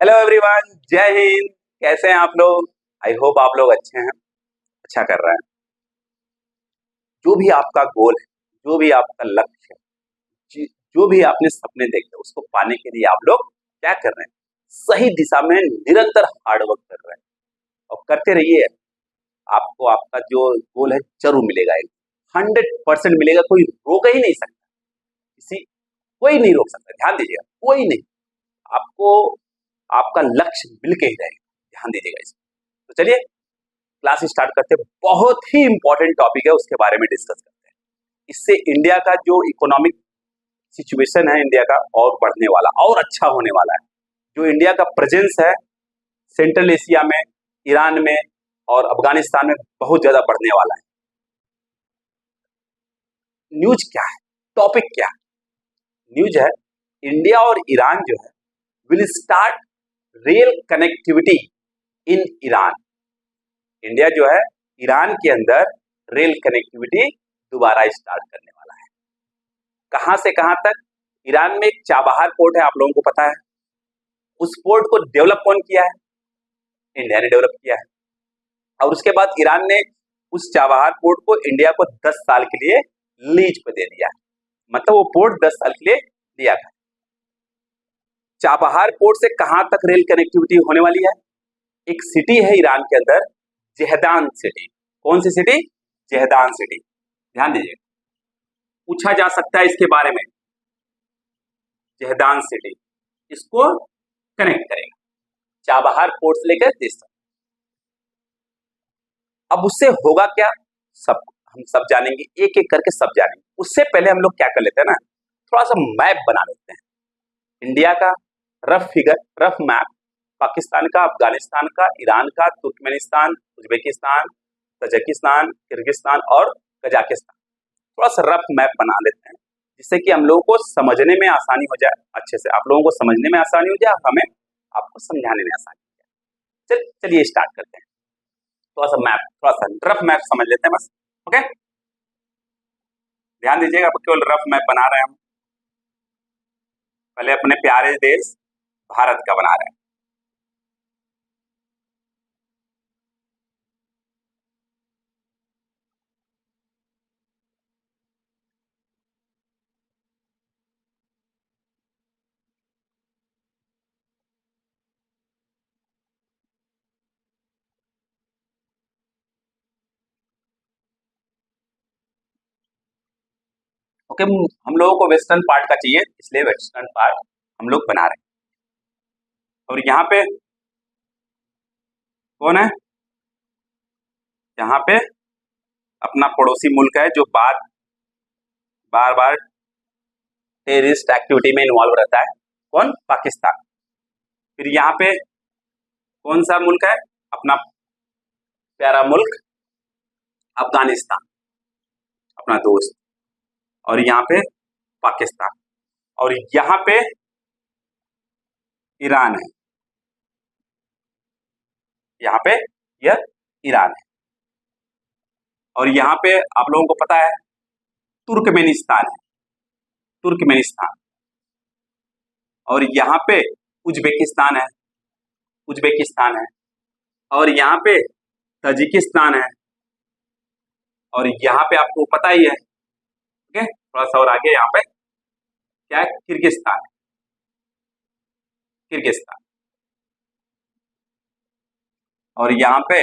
Hello everyone, जय हिंद। कैसे हैं आप लोग? आई होप आप लोग अच्छे हैं, अच्छा कर रहे हैं। जो भी आपका गोल है, जो भी आपका लक्ष्य है, जो भी आपने सपने देखे उसको पाने के लिए आप लोग क्या कर रहे हैं? सही दिशा में निरंतर हार्डवर्क कर रहे हैं और करते रहिए। आपको आपका जो गोल है जरूर मिलेगा, 100% मिलेगा। कोई रोक ही नहीं सकता, कोई नहीं रोक सकता। ध्यान दीजिएगा, कोई नहीं। आपको आपका लक्ष्य मिल के ही रहेगा। ध्यान दीजिएगा इसमें। तो चलिए क्लास स्टार्ट करते हैं। बहुत ही इंपॉर्टेंट टॉपिक है, उसके बारे में डिस्कस करते हैं। इससे इंडिया का जो इकोनॉमिक सिचुएशन है इंडिया का और बढ़ने वाला और अच्छा होने वाला है। जो इंडिया का प्रेजेंस है सेंट्रल एशिया में, ईरान में और अफगानिस्तान में बहुत ज्यादा बढ़ने वाला है। न्यूज क्या है, टॉपिक क्या है? न्यूज है इंडिया और ईरान जो है will start rail connectivity in Iran. India जो है ईरान के अंदर रेल कनेक्टिविटी दोबारा स्टार्ट करने वाला है। कहां से कहां तक? ईरान में एक चाबहार पोर्ट है, आप लोगों को पता है। उस पोर्ट को डेवलप कौन किया है? इंडिया ने डेवलप किया है। और उसके बाद ईरान ने उस चाबहार पोर्ट को इंडिया को 10 साल के लिए लीज पे दे दिया है। मतलब वो पोर्ट 10 साल के लिए दिया था। चाबहार पोर्ट से कहां तक रेल कनेक्टिविटी होने वाली है? एक सिटी है ईरान के अंदर, जहदान सिटी। कौन सी सिटी? जहदान सिटी। ध्यान दीजिए, पूछा जा सकता है इसके बारे में। जहदान सिटी इसको कनेक्ट करेगा चाबहार पोर्ट से लेकर देश तक। अब उससे होगा क्या, सब हम सब जानेंगे, एक एक करके सब जानेंगे। उससे पहले हम लोग क्या कर लेते हैं ना, थोड़ा सा मैप बना लेते हैं इंडिया का। रफ मैप, पाकिस्तान का, अफगानिस्तान का, ईरान का, तुर्कमेनिस्तान, उज्बेकिस्तान, तजिकिस्तान, किर्गिस्तान और कजाकिस्तान। थोड़ा सा रफ मैप बना लेते हैं जिससे कि हम लोगों को समझने में आसानी हो जाए। अच्छे से आप लोगों को समझने में आसानी हो जाए, हमें आपको समझाने में आसानी हो जाए। चलिए स्टार्ट करते हैं। थोड़ा सा मैप, थोड़ा सा रफ मैप समझ लेते हैं बस। ओके, ध्यान दीजिएगा, केवल रफ मैप बना रहे हैं हम। पहले अपने प्यारे देश भारत का बना रहे हैं। ओके, हम लोगों को वेस्टर्न पार्ट का चाहिए, इसलिए वेस्टर्न पार्ट हम लोग बना रहे हैं। और यहाँ पे कौन है? यहाँ पे अपना पड़ोसी मुल्क है जो बार बार टेररिस्ट एक्टिविटी में इन्वॉल्व रहता है। कौन? पाकिस्तान। फिर यहाँ पे कौन सा मुल्क है? अपना प्यारा मुल्क अफगानिस्तान, अपना दोस्त। और यहाँ पे पाकिस्तान, और यहाँ पे ईरान है। यहाँ पे यह ईरान है। और यहाँ पे आप लोगों को पता है तुर्कमेनिस्तान है, तुर्कमेनिस्तान। और यहाँ पे उज्बेकिस्तान है, उज्बेकिस्तान है। और यहाँ पे तजिकिस्तान है। और यहाँ पे आपको पता ही है, ओके, थोड़ा सा और आगे यहाँ पे क्या है? किर्गिस्तान है, किर्गिस्तान। और यहाँ पे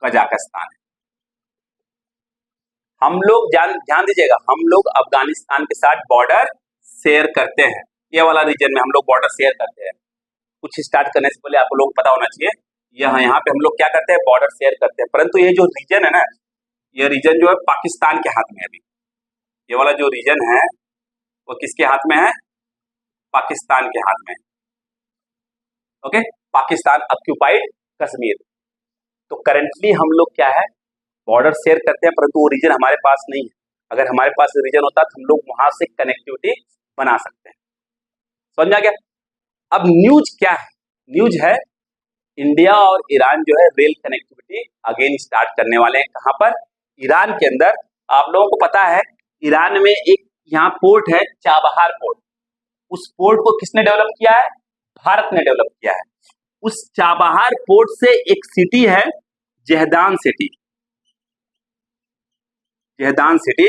कजाकिस्तान है। हम लोग ध्यान दीजिएगा, हम लोग अफगानिस्तान के साथ बॉर्डर शेयर करते हैं। ये वाला रीजन में हम लोग बॉर्डर शेयर करते हैं। कुछ स्टार्ट करने से पहले आप लोगों को पता होना चाहिए, यहाँ पे हम लोग क्या करते हैं? बॉर्डर शेयर करते हैं। परंतु ये जो रीजन है ना, ये रीजन जो है पाकिस्तान के हाथ में है अभी। ये वाला जो रीजन है वो किसके हाथ में है? पाकिस्तान के हाथ में। Okay, Pakistan occupied Kashmir. तो करंटली हम लोग क्या है? बॉर्डर शेयर करते हैं, परंतु वो रीजन हमारे पास नहीं है। अगर हमारे पास रीजन होता तो हम लोग वहां से कनेक्टिविटी बना सकते हैं। समझ आ गया? अब न्यूज क्या है? न्यूज है इंडिया और ईरान जो है रेल कनेक्टिविटी अगेन स्टार्ट करने वाले हैं। कहां पर? ईरान के अंदर। आप लोगों को पता है ईरान में एक यहाँ पोर्ट है, चाबहार पोर्ट। उस पोर्ट को किसने डेवलप किया है? भारत ने डेवलप किया है। उस चाबहार पोर्ट से एक सिटी है जहदान सिटी। जहदान सिटी,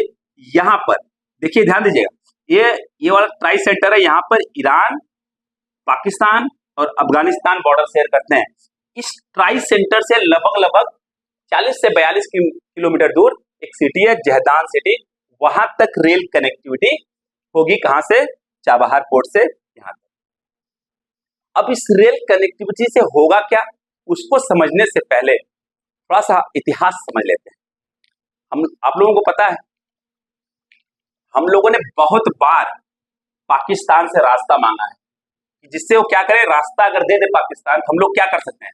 यहां पर देखिए, ध्यान दीजिएगा, ये वाला ट्राई सेंटर है, यहां पर ईरान, पाकिस्तान और अफगानिस्तान बॉर्डर शेयर करते हैं। इस ट्राई सेंटर से लगभग 40 से 42 किलोमीटर दूर एक सिटी है जहदान सिटी, वहां तक रेल कनेक्टिविटी होगी। कहां से? चाबहार पोर्ट से यहां तक। अब इस रेल कनेक्टिविटी से होगा क्या, उसको समझने से पहले थोड़ा सा इतिहास समझ लेते हैं। आप लोगों को पता है, हम लोगों ने बहुत बार पाकिस्तान से रास्ता मांगा है, जिससे वो क्या करे, रास्ता अगर दे दे पाकिस्तान, हम लोग क्या कर सकते हैं,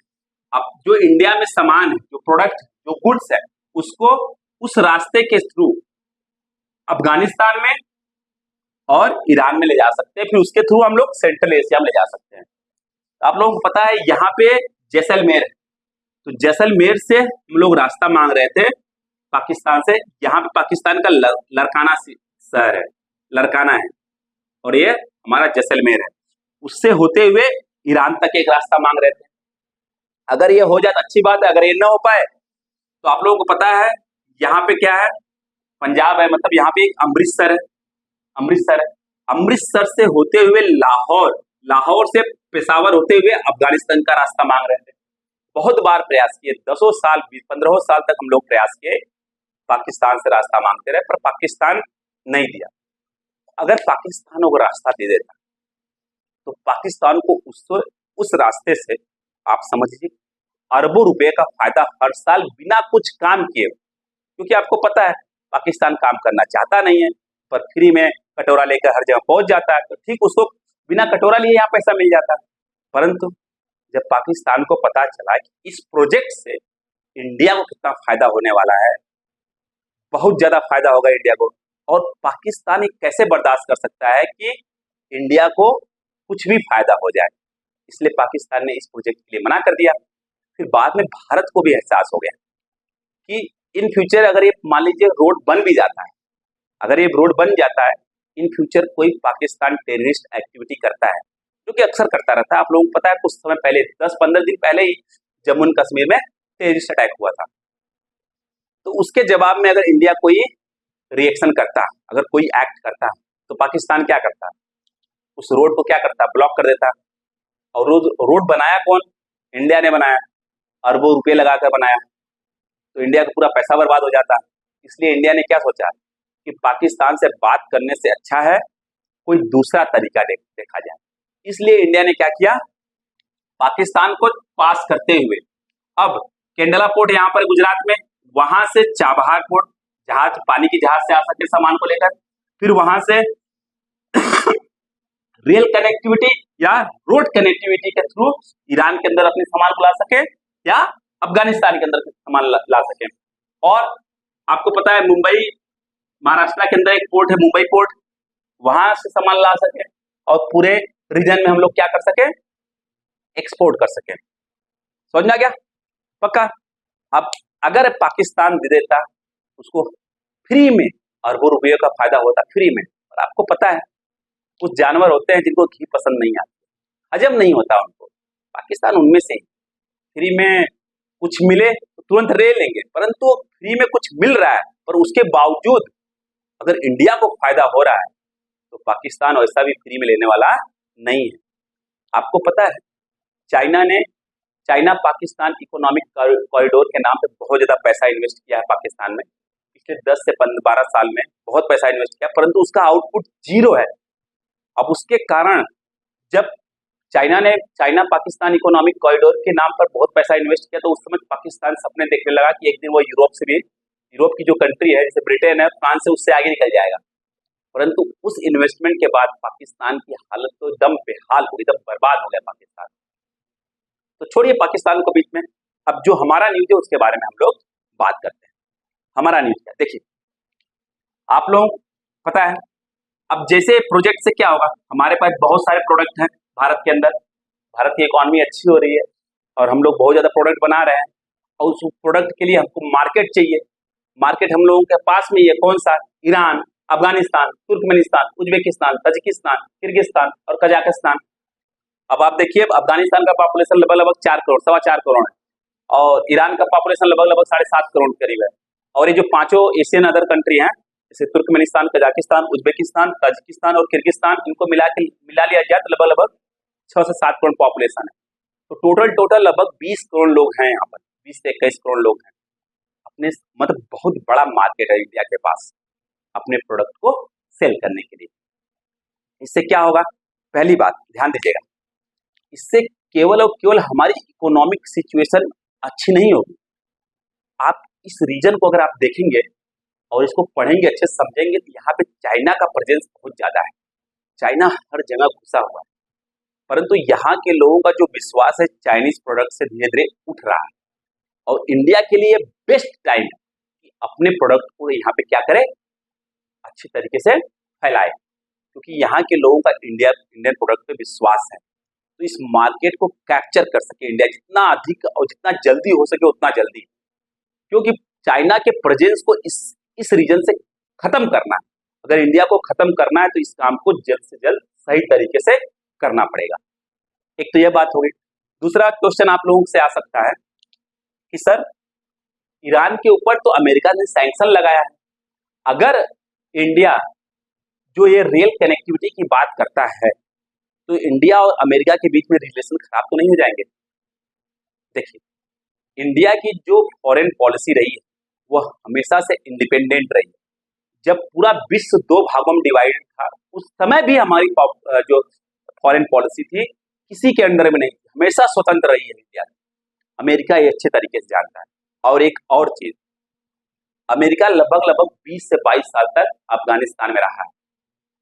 अब जो इंडिया में सामान है, जो प्रोडक्ट, जो गुड्स है, उसको उस रास्ते के थ्रू अफगानिस्तान में और ईरान में ले जा सकते हैं, फिर उसके थ्रू हम लोग सेंट्रल एशिया में ले जा सकते हैं। आप लोगों को पता है, यहाँ पे जैसलमेर है, तो जैसलमेर से हम लोग रास्ता मांग रहे थे पाकिस्तान से। यहाँ पे पाकिस्तान का लरकाना शहर है, लरकाना है, और ये हमारा जैसलमेर है। उससे होते हुए ईरान तक एक रास्ता मांग रहे थे। अगर ये हो जाए तो अच्छी बात है, अगर ये ना हो पाए तो आप लोगों को पता है यहाँ पे क्या है, पंजाब है, मतलब यहाँ पे एक अमृतसर है, अमृतसर से होते हुए लाहौर, लाहौर से पेशावर होते हुए अफगानिस्तान का रास्ता मांग रहे थे। बहुत बार प्रयास किए, 10 साल 15 साल तक हम लोग प्रयास किए, पाकिस्तान से रास्ता मांगते रहे, पर पाकिस्तान नहीं दिया। अगर पाकिस्तान को रास्ता दे देता तो पाकिस्तान को उस रास्ते से आप समझिए अरबों रुपए का फायदा हर साल बिना कुछ काम किए, क्योंकि आपको पता है पाकिस्तान काम करना चाहता नहीं है, पर फ्री में कटोरा लेकर हर जगह पहुंच जाता है, तो ठीक उसको बिना कटोरा लिए यहाँ पैसा मिल जाता है। परंतु जब पाकिस्तान को पता चला कि इस प्रोजेक्ट से इंडिया को कितना फायदा होने वाला है, बहुत ज्यादा फायदा होगा इंडिया को, और पाकिस्तान कैसे बर्दाश्त कर सकता है कि इंडिया को कुछ भी फायदा हो जाए, इसलिए पाकिस्तान ने इस प्रोजेक्ट के लिए मना कर दिया। फिर बाद में भारत को भी एहसास हो गया कि इन फ्यूचर अगर ये मान लीजिए रोड बन भी जाता है, अगर ये रोड बन जाता है, इन फ्यूचर कोई पाकिस्तान टेररिस्ट एक्टिविटी करता है, जो कि अक्सर करता रहता है। आप लोगों को पता है कुछ समय पहले, 10-15 दिन पहले ही जम्मू एंड कश्मीर में टेररिस्ट अटैक हुआ था, तो उसके जवाब में अगर इंडिया कोई रिएक्शन करता, अगर कोई एक्ट करता, तो पाकिस्तान क्या करता, उस रोड को क्या करता, ब्लॉक कर देता। और रोड बनाया कौन? इंडिया ने बनाया, अरबों रुपए लगाकर बनाया, तो इंडिया का पूरा पैसा बर्बाद हो जाता। इसलिए इंडिया ने क्या सोचा कि पाकिस्तान से बात करने से अच्छा है कोई दूसरा तरीका देखा जाए। इसलिए इंडिया ने क्या किया, पाकिस्तान को पास करते हुए अब केंडला पोर्ट यहाँ पर गुजरात में, वहां से चाबहार पोर्ट, जहाज, पानी की जहाज से आ सके सामान को लेकर, फिर वहां से रेल कनेक्टिविटी या रोड कनेक्टिविटी के थ्रू ईरान के अंदर अपने सामान को ला सके या अफगानिस्तान के अंदर सामान ला सके। और आपको पता है मुंबई, महाराष्ट्र के अंदर एक पोर्ट है मुंबई पोर्ट, वहां से सामान ला सके और पूरे रीजन में हम लोग क्या कर सके, एक्सपोर्ट कर सके। समझ में आ गया? पक्का? अब अगर पाकिस्तान दे देता उसको फ्री में, अरबों रुपये का फायदा होता फ्री में। और आपको पता है कुछ जानवर होते हैं जिनको घी पसंद नहीं आता, हजम नहीं होता उनको, पाकिस्तान उनमें से ही। फ्री में कुछ मिले तो तुरंत ले लेंगे, परंतु फ्री में कुछ मिल रहा है पर उसके बावजूद अगर इंडिया को फायदा हो रहा है तो पाकिस्तान वैसा भी फ्री में लेने वाला नहीं है। आपको पता है चाइना पाकिस्तान इकोनॉमिक कॉरिडोर के नाम पे बहुत ज्यादा पैसा इन्वेस्ट किया है पाकिस्तान में, पिछले 10 से 12 साल में बहुत पैसा इन्वेस्ट किया, परंतु उसका आउटपुट जीरो है। अब उसके कारण जब चाइना पाकिस्तान इकोनॉमिक कॉरिडोर के नाम पर बहुत पैसा इन्वेस्ट किया, तो उस समय पाकिस्तान सपने देखने लगा कि एक दिन वो यूरोप की जो कंट्री है जैसे ब्रिटेन है, फ्रांस से, उससे आगे निकल जाएगा। परंतु उस इन्वेस्टमेंट के बाद पाकिस्तान की हालत तो एकदम बेहाल हो गई, एकदम बर्बाद हो गया पाकिस्तान। तो छोड़िए पाकिस्तान को बीच में, अब जो हमारा न्यूज है उसके बारे में हम लोग बात करते हैं। हमारा न्यूज क्या, देखिए आप लोग पता है, अब जैसे प्रोजेक्ट से क्या होगा, हमारे पास बहुत सारे प्रोडक्ट हैं भारत के अंदर, भारत की इकोनॉमी अच्छी हो रही है और हम लोग बहुत ज्यादा प्रोडक्ट बना रहे हैं, और उस प्रोडक्ट के लिए हमको मार्केट चाहिए। मार्केट हम लोगों के पास में ये कौन सा, Iran, Afghanistan, Turkmenistan, Uzbekistan, Tajikistan, Kyrgyzstan और कजाकिस्तान। अब आप देखिए अफगानिस्तान का पॉपुलेशन लगभग 4 करोड़, 4.25 करोड़ है, और ईरान का पॉपुलेशन लगभग 7.5 करोड़ करीब है। और ये जो पांचों एशियन अदर कंट्री हैं, जैसे तुर्कमेनिस्तान, कजाकिस्तान, उज्बेकिस्तान, ताजिकिस्तान और किर्गिस्तान, इनको मिला लिया जाए तो लगभग 6 से 7 करोड़ पॉपुलेशन है। तो टोटल लगभग 20 करोड़ लोग हैं यहाँ पर, 20 से 21 करोड़ लोग हैं। अपने मतलब बहुत बड़ा मार्केट है इंडिया के पास अपने प्रोडक्ट को सेल करने के लिए। इससे क्या होगा, पहली बात ध्यान दीजिएगा, इससे केवल और केवल हमारी इकोनॉमिक सिचुएशन अच्छी नहीं होगी। आप इस रीजन को अगर आप देखेंगे और इसको पढ़ेंगे, अच्छे से समझेंगे, तो यहाँ पे चाइना का प्रेजेंस बहुत ज्यादा है। चाइना हर जगह घुसा हुआ है, परंतु यहाँ के लोगों का जो विश्वास है चाइनीज प्रोडक्ट से धीरे धीरे उठ रहा है। और इंडिया के लिए बेस्ट टाइम है कि अपने प्रोडक्ट को यहाँ पे क्या करे, अच्छी तरीके से फैलाए, क्योंकि यहाँ के लोगों का इंडियन प्रोडक्ट पे विश्वास है। तो इस मार्केट को कैप्चर कर सके इंडिया जितना अधिक और जितना जल्दी हो सके उतना जल्दी, क्योंकि चाइना के प्रेजेंस को इस रीजन से खत्म करना है। अगर इंडिया को खत्म करना है तो इस काम को जल्द से जल्द सही तरीके से करना पड़ेगा। एक तो यह बात होगी। दूसरा क्वेश्चन आप लोगों से आ सकता है कि सर ईरान के ऊपर तो अमेरिका ने सैंक्शन लगाया है, अगर इंडिया जो ये रेल कनेक्टिविटी की बात करता है तो इंडिया और अमेरिका के बीच में रिलेशन खराब तो नहीं हो जाएंगे? देखिए, इंडिया की जो फॉरेन पॉलिसी रही है वो हमेशा से इंडिपेंडेंट रही है। जब पूरा विश्व 2 भागों में डिवाइडेड था उस समय भी हमारी जो फॉरेन पॉलिसी थी किसी के अंडर में नहीं थी, हमेशा स्वतंत्र रही है इंडिया। अमेरिका ये अच्छे तरीके से जानता है। और एक और चीज, अमेरिका लगभग 20 से 22 साल तक अफगानिस्तान में रहा है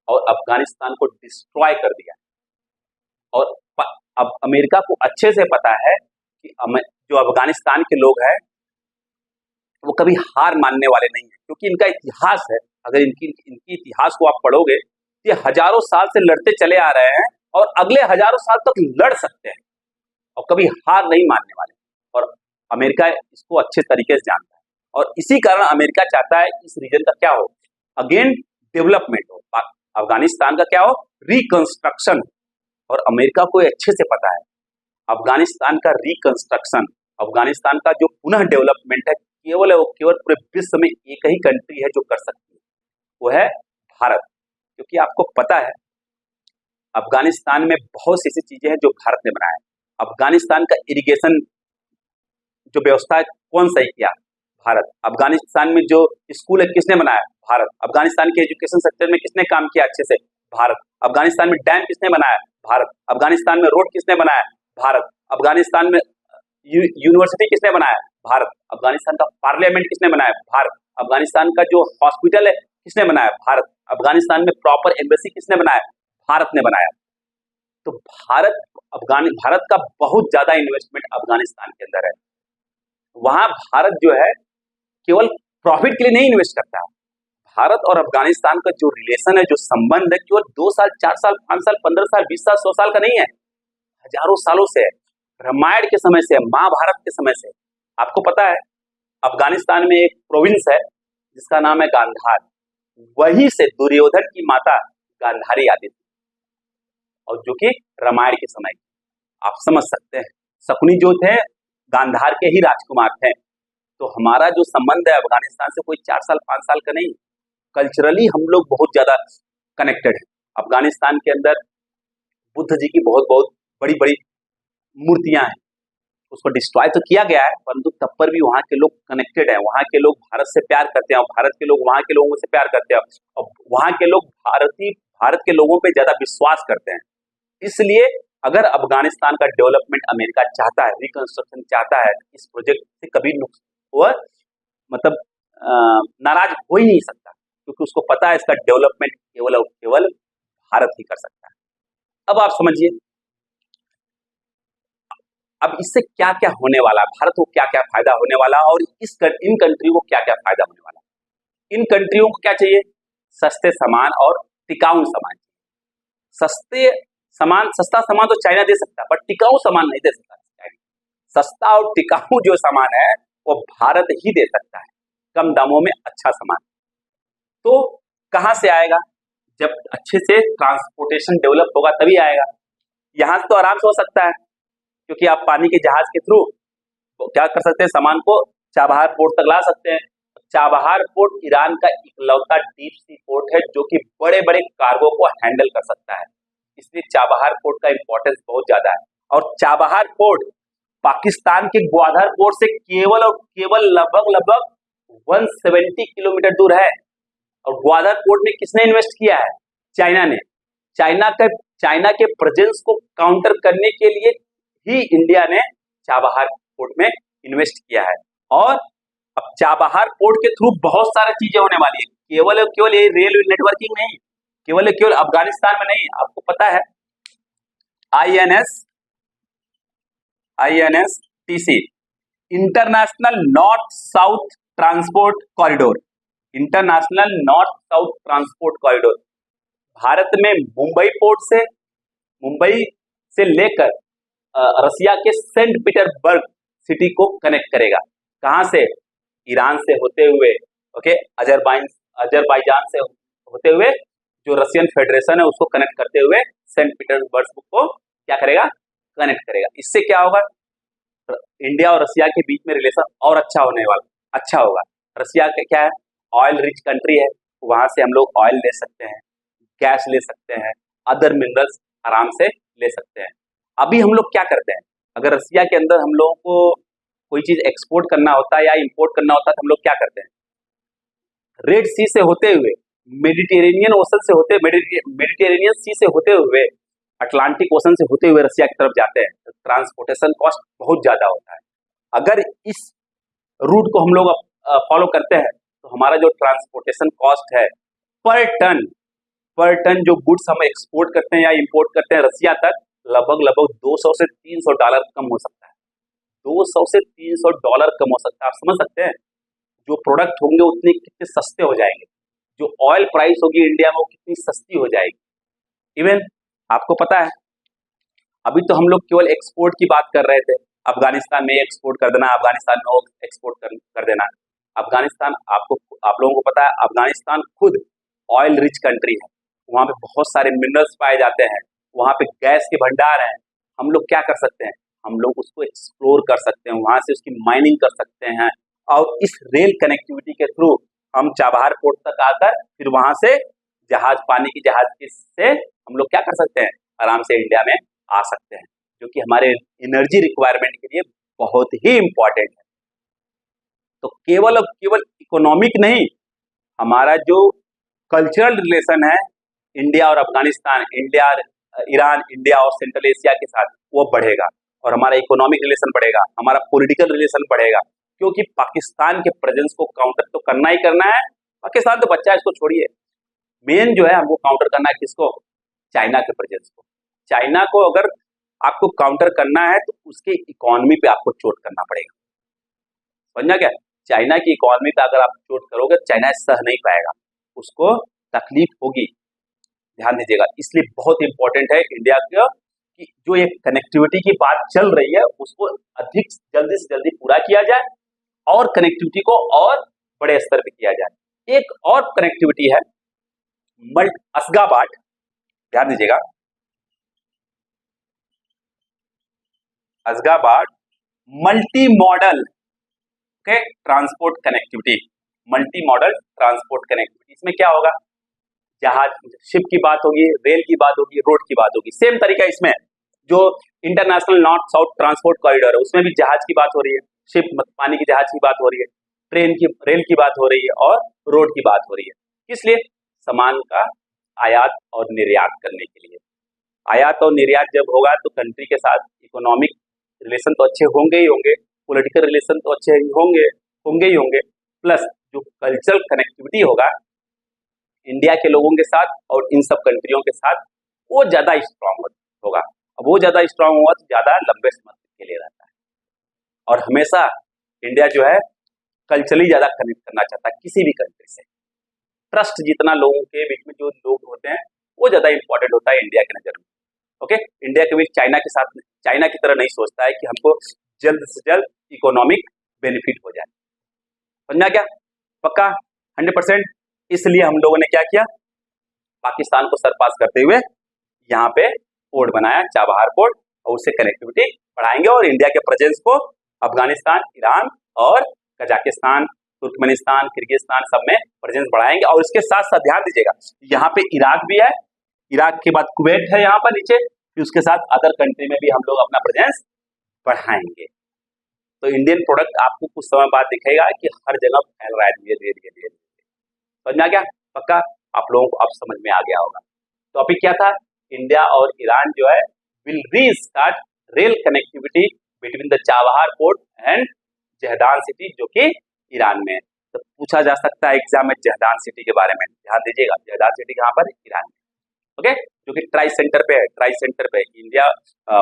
और अफगानिस्तान को डिस्ट्रॉय कर दिया। और अब अमेरिका को अच्छे से पता है कि जो अफगानिस्तान के लोग हैं वो कभी हार मानने वाले नहीं है, क्योंकि इनका इतिहास है। अगर इनकी इतिहास को आप पढ़ोगे तो ये हजारों साल से लड़ते चले आ रहे हैं और अगले हजारों साल तक लड़ सकते हैं और कभी हार नहीं मानने वाले। और अमेरिका इसको अच्छे तरीके से जानता है और इसी कारण अमेरिका चाहता है इस रीजन का क्या हो, अगेन डेवलपमेंट हो, अफगानिस्तान का क्या हो, रिकंस्ट्रक्शन। और अमेरिका को अच्छे से पता है अफगानिस्तान का रिकंस्ट्रक्शन, अफगानिस्तान का जो पुनः डेवलपमेंट है केवल और केवल पूरे विश्व में एक ही कंट्री है जो कर सकती है, वो है भारत। क्योंकि आपको पता है अफगानिस्तान में बहुत सी ऐसी चीजें हैं जो भारत ने बनाया है। अफगानिस्तान का इरिगेशन जो व्यवस्था है कौन सही किया, भारत। अफगानिस्तान में जो स्कूल है किसने बनाया, भारत। अफगानिस्तान के एजुकेशन सेक्टर में किसने काम किया अच्छे से, भारत। अफगानिस्तान में डैम किसने बनाया, भारत। अफगानिस्तान में रोड किसने बनाया, भारत। अफगानिस्तान में यूनिवर्सिटी किसने बनाया, भारत। अफगानिस्तान का पार्लियामेंट किसने बनाया, भारत। अफगानिस्तान का जो हॉस्पिटल है किसने बनाया, भारत। अफगानिस्तान में प्रॉपर एम्बेसी किसने बनाया, भारत ने बनाया। तो भारत का बहुत ज्यादा इन्वेस्टमेंट अफगानिस्तान के अंदर है। वहां भारत जो है केवल प्रॉफिट के लिए नहीं इन्वेस्ट करता। भारत और अफगानिस्तान का जो रिलेशन है, जो संबंध है, केवल 2 साल, 4 साल, 5 साल, 15 साल, 20 साल, 100 साल का नहीं है, हजारों सालों से है। रामायण के समय से, महाभारत के समय से। आपको पता है अफगानिस्तान में एक प्रोविंस है जिसका नाम है गांधार, वहीं से दुर्योधन की माता गांधारी आती थी, और जो कि रामायण के समय, आप समझ सकते हैं शकुनी जो थे गांधार के ही राजकुमार थे। तो हमारा जो संबंध है अफगानिस्तान से कोई 4 साल 5 साल का नहीं, कल्चरली हम लोग बहुत ज्यादा कनेक्टेड है। अफगानिस्तान के अंदर बुद्ध जी की बहुत बहुत बड़ी बड़ी मूर्तियां हैं, उसको डिस्ट्रॉय तो किया गया है, परंतु तब पर भी वहाँ के लोग कनेक्टेड हैं। वहाँ के लोग भारत से प्यार करते हैं और भारत के लोग वहाँ के लोगों से प्यार करते हैं, और वहाँ के लोग भारत के लोगों पे ज्यादा विश्वास करते हैं। इसलिए अगर अफगानिस्तान का डेवलपमेंट अमेरिका चाहता है, रिकंस्ट्रक्शन चाहता है, इस प्रोजेक्ट से कभी वो मतलब नाराज हो ही नहीं सकता, क्योंकि उसको पता है इसका डेवलपमेंट केवल और केवल भारत ही कर सकता है। अब आप समझिए अब इससे क्या क्या होने वाला है, भारत को क्या क्या फायदा होने वाला है और इन कंट्री को क्या क्या फायदा होने वाला है। इन कंट्रियों को क्या चाहिए, सस्ते सामान और टिकाऊ सामान। सस्ता सामान तो चाइना दे सकता है, बट टिकाऊ सामान नहीं दे सकता चाइना। सस्ता और टिकाऊ जो सामान है वो भारत ही दे सकता है, कम दामों में अच्छा सामान। तो कहां से आएगा, जब अच्छे से ट्रांसपोर्टेशन डेवलप होगा तभी आएगा। यहाँ से तो आराम से हो सकता है, क्योंकि आप पानी के जहाज के थ्रू क्या कर सकते हैं, सामान को चाबहार पोर्ट तक ला सकते हैं। चाबहार पोर्ट ईरान का इकलौता डीप सी पोर्ट है जो कि बड़े बड़े कार्गो को हैंडल कर सकता है, इसलिए चाबहार पोर्ट का इंपॉर्टेंस बहुत ज्यादा है। और चाबहार पोर्ट पाकिस्तान के ग्वादर पोर्ट से केवल और केवल लगभग 170 किलोमीटर दूर है। और ग्वादर पोर्ट में किसने इन्वेस्ट किया है? चाइना ने। चाइना के प्रेजेंस को काउंटर करने के लिए ही इंडिया ने चाबहार पोर्ट में इन्वेस्ट किया है। और अब चाबहार पोर्ट के थ्रू बहुत सारी चीजें होने वाली है, केवल और केवल ये रेलवे नेटवर्किंग नहीं, केवल केवल अफगानिस्तान में नहीं। आपको पता है INS TC, international north south transport corridor, international north south transport corridor Bharat में मुंबई से लेकर रसिया के सेंट पीटर्सबर्ग सिटी को कनेक्ट करेगा। कहां से? ईरान से होते हुए, ओके, अजरबैजान से होते हुए जो रशियन फेडरेशन है उसको कनेक्ट करते हुए सेंट पीटर्सबर्ग को क्या करेगा? कनेक्ट करेगा। इससे क्या होगा? इंडिया और रसिया के बीच में रिलेशन और अच्छा होगा। रसिया का क्या है? ऑयल रिच कंट्री है, वहां से हम लोग ऑयल ले सकते हैं, गैस ले सकते हैं, अदर मिनरल्स आराम से ले सकते हैं। अभी हम लोग क्या करते हैं, अगर रसिया के अंदर हम लोगों को कोई चीज एक्सपोर्ट करना होता है या इंपोर्ट करना होता है तो हम लोग क्या करते हैं? रेड सी से होते हुए, मेडिटेरेनियन सी से होते हुए, अटलांटिक ओशन से होते हुए रसिया की तरफ जाते हैं, तो ट्रांसपोर्टेशन कॉस्ट बहुत ज्यादा होता है। अगर इस रूट को हम लोग फॉलो करते हैं तो हमारा जो ट्रांसपोर्टेशन कॉस्ट है पर टन जो गुड्स हम एक्सपोर्ट करते हैं या इंपोर्ट करते हैं रसिया तक, लगभग 200 से 300 डॉलर कम हो सकता है। 200 से 300 डॉलर कम हो सकता है। आप समझ सकते हैं जो प्रोडक्ट होंगे उतने कितने सस्ते हो जाएंगे, जो ऑयल प्राइस होगी इंडिया में वो कितनी सस्ती हो जाएगी। इवन आपको पता है अभी तो हम लोग केवल एक्सपोर्ट की बात कर रहे थे, अफगानिस्तान में एक्सपोर्ट कर देना, अफगानिस्तान में एक्सपोर्ट कर देना। अफगानिस्तान, आप लोगों को पता है अफगानिस्तान खुद ऑयल रिच कंट्री है, वहां पे बहुत सारे मिनरल्स पाए जाते हैं, वहां पे गैस के भंडार हैं। हम लोग क्या कर सकते हैं? हम लोग उसको एक्सप्लोर कर सकते हैं, वहां से उसकी माइनिंग कर सकते हैं और इस रेल कनेक्टिविटी के थ्रू हम चाबहार पोर्ट तक आकर फिर वहां से पानी की जहाज से हम लोग क्या कर सकते हैं? आराम से इंडिया में आ सकते हैं, जो कि हमारे एनर्जी रिक्वायरमेंट के लिए बहुत ही इंपॉर्टेंट है। तो केवल इकोनॉमिक नहीं, हमारा जो कल्चरल रिलेशन है इंडिया और अफगानिस्तान, ईरान, इंडिया और सेंट्रल एशिया के साथ, वो बढ़ेगा और हमारा इकोनॉमिक रिलेशन बढ़ेगा, हमारा पॉलिटिकल रिलेशन बढ़ेगा, क्योंकि पाकिस्तान के प्रेजेंस को काउंटर तो करना ही करना है। पाकिस्तान तो बच्चा है, इसको छोड़िए, मेन जो है हमको काउंटर करना है किसको? चाइना के प्रेजेंस को। चाइना को अगर आपको काउंटर करना है तो उसके इकोनॉमी पे आपको चोट करना पड़ेगा। समझना क्या? चाइना की इकोनॉमी पे अगर आप चोट करोगे चाइना सह नहीं पाएगा, उसको तकलीफ होगी। ध्यान दीजिएगा, इसलिए बहुत इंपॉर्टेंट है इंडिया का कि जो ये कनेक्टिविटी की बात चल रही है उसको अधिक जल्दी से जल्दी पूरा किया जाए और कनेक्टिविटी को और बड़े स्तर पे किया जाए। एक और कनेक्टिविटी है असगाबाद, ध्यान दीजिएगा, असगाबाद multi modal transport connectivity, multi modal transport connectivity. इसमें क्या होगा? जहाज, शिप की बात होगी, रेल की बात होगी, रोड की बात होगी। सेम तरीका इसमें जो international north south transport corridor है उसमें भी जहाज की बात हो रही है, शिप पानी की जहाज की बात हो रही है, रेल की बात हो रही है और रोड की बात हो रही है। इसलिए सामान का आयात और निर्यात करने के लिए, आयात और निर्यात जब होगा तो कंट्री के साथ इकोनॉमिक रिलेशन तो अच्छे होंगे ही होंगे, पॉलिटिकल रिलेशन तो अच्छे होंगे ही होंगे, प्लस जो कल्चरल कनेक्टिविटी होगा इंडिया के लोगों के साथ और इन सब कंट्रियों के साथ वो ज्यादा स्ट्रांग होगा। अब वो ज्यादा स्ट्रांग होगा तो ज्यादा लंबे समय के लिए रहता है। और हमेशा इंडिया जो है कल्चरली ज्यादा कनेक्ट करना चाहता है किसी भी कंट्री से। ट्रस्ट जितना लोगों के बीच में जो लोग होते हैं वो ज्यादा इंपॉर्टेंट होता है इंडिया की नजर में। ओके, इंडिया कभी चाइना के साथ, चाइना की तरह नहीं सोचता है कि हमको जल्द से जल्द इकोनॉमिक बेनिफिट हो जाए। समझना क्या? पक्का 100%। इसलिए हम लोगों ने क्या किया? पाकिस्तान को सरपास करते हुए यहाँ पे पोर्ट बनाया, चाबहार पोर्ट, और उससे कनेक्टिविटी बढ़ाएंगे और इंडिया के प्रेजेंस को अफगानिस्तान, ईरान और कजाकिस्तान, तुर्कमेनिस्तान, किर्गिस्तान सब में प्रेजेंस बढ़ाएंगे। और इसके साथ साथ ध्यान दीजिएगा, यहाँ पे इराक भी है, इराक के बाद कुवैत है यहाँ पर नीचे, फिर उसके साथ अदर कंट्री में भी हम लोग अपना प्रेजेंस बढ़ाएंगे। तो इंडियन प्रोडक्ट आपको कुछ समय बाद दिखेगा कि हर जगह फैल रहा है धीरे धीरे धीरे धीरे। समझ में आ गया? पक्का आप लोगों को अब समझ में आ गया होगा। टॉपिक क्या था? इंडिया और ईरान जो है will restart rail connectivity between the Chabahar port and Zahedan city, जो कि ईरान में है। तो पूछा जा सकता है एग्जाम में जहदान सिटी के बारे में। ध्यान दीजिएगा, जहदान सिटी कहाँ पर? ईरान में। ओके, जो कि ट्राई सेंटर पे है, ट्राई सेंटर पे इंडिया,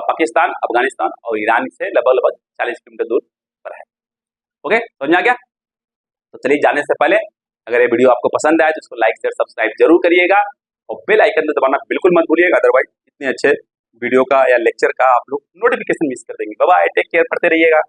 पाकिस्तान, अफगानिस्तान और ईरान से लगभग 40 किलोमीटर दूर पर है। ओके, समझ में आ गया? तो चलिए, जाने से पहले अगर ये वीडियो आपको पसंद आए तो इसको लाइक शेयर सब्सक्राइब जरूर करिएगा और बेल आइकन तो दबाना बिल्कुल मत भूलिएगा, अदरवाइज इतने अच्छे वीडियो का या लेक्चर का आप लोग नोटिफिकेशन मिस कर देंगे। बाय बाय, टेक केयर, पढ़ते रहिएगा।